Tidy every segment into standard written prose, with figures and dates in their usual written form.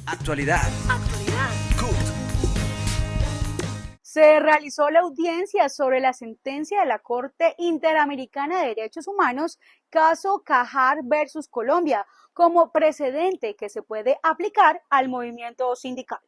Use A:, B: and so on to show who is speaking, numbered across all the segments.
A: Actualidad. CUT.
B: Se realizó la audiencia sobre la sentencia de la Corte Interamericana de Derechos Humanos, caso Cajar versus Colombia, como precedente que se puede aplicar al movimiento sindical.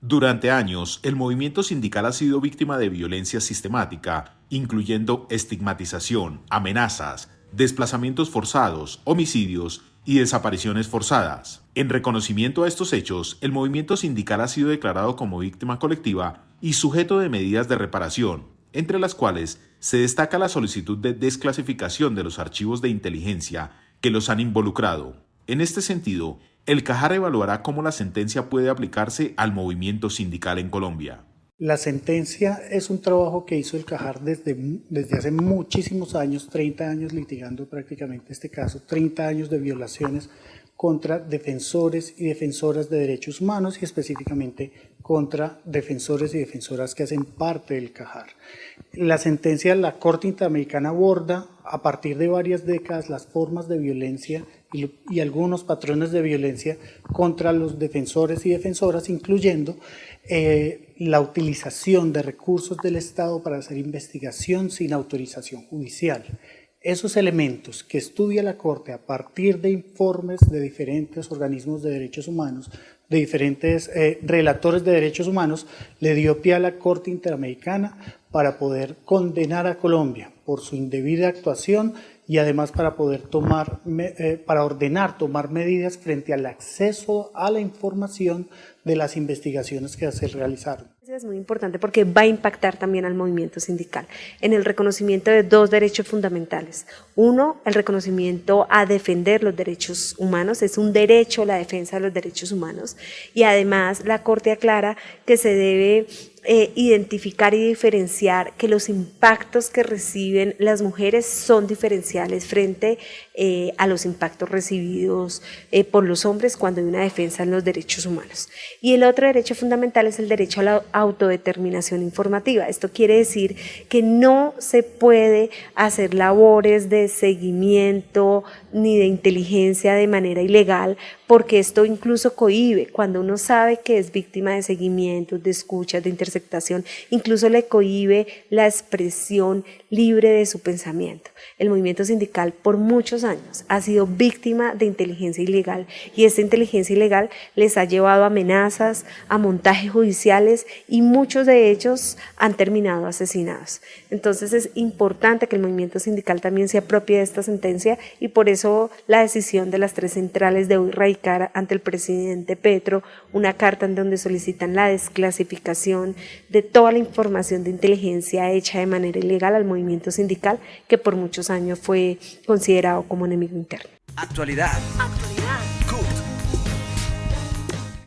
C: Durante años, el movimiento sindical ha sido víctima de violencia sistemática, incluyendo estigmatización, amenazas, desplazamientos forzados, homicidios y desapariciones forzadas. En reconocimiento a estos hechos, el movimiento sindical ha sido declarado como víctima colectiva y sujeto de medidas de reparación, entre las cuales se destaca la solicitud de desclasificación de los archivos de inteligencia que los han involucrado. En este sentido, el CAJAR evaluará cómo la sentencia puede aplicarse al movimiento sindical en Colombia.
D: La sentencia es un trabajo que hizo el CAJAR desde hace muchísimos años, 30 años litigando prácticamente este caso, 30 años de violaciones contra defensores y defensoras de derechos humanos y específicamente contra defensores y defensoras que hacen parte del CAJAR. La sentencia de la Corte Interamericana aborda a partir de varias décadas las formas de violencia y algunos patrones de violencia contra los defensores y defensoras, incluyendo la utilización de recursos del Estado para hacer investigación sin autorización judicial. Esos elementos que estudia la Corte a partir de informes de diferentes organismos de derechos humanos, de diferentes relatores de derechos humanos, le dio pie a la Corte Interamericana para poder condenar a Colombia por su indebida actuación y además para poder ordenar tomar medidas frente al acceso a la información de las investigaciones que se realizaron.
E: Es muy importante porque va a impactar también al movimiento sindical en el reconocimiento de dos derechos fundamentales. Uno, el reconocimiento a defender los derechos humanos, es un derecho la defensa de los derechos humanos, y además la Corte aclara que se debe identificar y diferenciar que los impactos que reciben las mujeres son diferenciales frente a los impactos recibidos por los hombres cuando hay una defensa en los derechos humanos. Y el otro derecho fundamental es el derecho a la autodeterminación informativa. Esto quiere decir que no se puede hacer labores de seguimiento ni de inteligencia de manera ilegal, porque esto incluso cohíbe. Cuando uno sabe que es víctima de seguimientos, de escuchas, de interceptación, incluso le cohíbe la expresión libre de su pensamiento. El movimiento sindical por muchos años ha sido víctima de inteligencia ilegal, y esta inteligencia ilegal les ha llevado a amenazas, a montajes judiciales, y muchos de ellos han terminado asesinados. Entonces es importante que el movimiento sindical también se apropie de esta sentencia, y por eso la decisión de las tres centrales de hoy radicar ante el presidente Petro una carta en donde solicitan la desclasificación de toda la información de inteligencia hecha de manera ilegal al movimiento sindical, que por muchos años fue considerado como enemigo interno.
A: Actualidad.